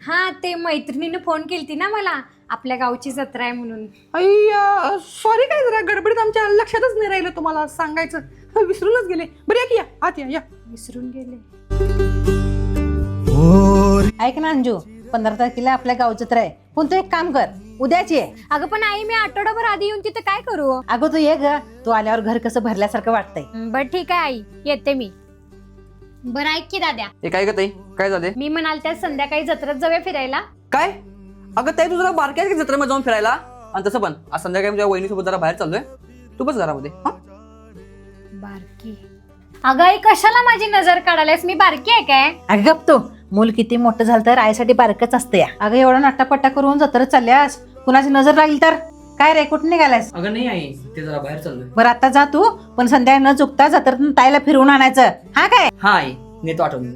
हा ते मैत्रिणीने फोन केलती ना मला, आपल्या गावची जत्रा आहे म्हणून. अय्या सॉरी, काय जरा गडबडीत आमच्या लक्षातच नाही राहिलं तुम्हाला सांगायचं. विसरूनच गेले. बरं या की, या आत या. विसरून गेले. ऐक ना अंजू, 15 तारखेला आपल्या गाव जत्रा आहे. पण तू एक काम कर, उद्याची आहे. अगं पण आई, मी आठवडाभर आधी येऊन तिथे काय करू? अगं तू ये ग, तू आल्यावर घर कसं भरल्यासारखं वाटतंय. बर ठीक आहे आई, येते मी. बरं ऐक की दाद्या, हे काय ग ताई, काय झाले? मी म्हणाल त्या संध्याकाळी जत्रेत जाऊया फिरायला. काय अगं ताई, तू जरा बारक्या आहे की जत्रेमध्ये जाऊन फिरायला? आणि तसं पण आज संध्याकाळी तुझ्या वहिनीसोबत जरा बाहेर चाललोय, तू बस घरामध्ये. बारकी? अगं आई, कशाला माझी नजर काढायलास? मी बारकी आहे काय? अगं गप तू, मूल किती मोठं झालं तर आईसाठी बारकच असते. अगं एवढा नट्टापट्टा करून जत्रेत चालल्यास, कुणाची नजर लागली तर काय रे? कुठे निघालास? अगं नाही आई, ते जरा बाहेर चाललोय. बरं आता जा तू, पण संध्याकाळी न चुकता जत्रेतून ताईला फिरवून आणायचं. हा काय? हा आई, नेतो आठवून.